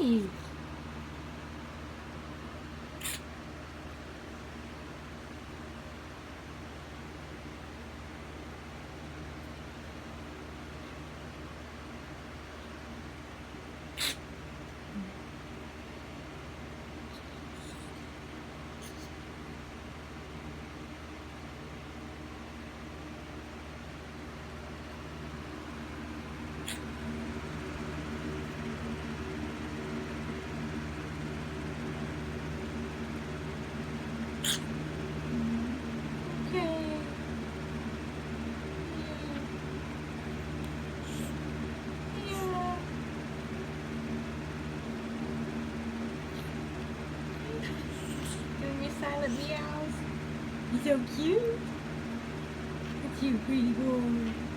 nice. Okay. Yeah. Doing your silent meows. You're so cute. It's you, pretty boy.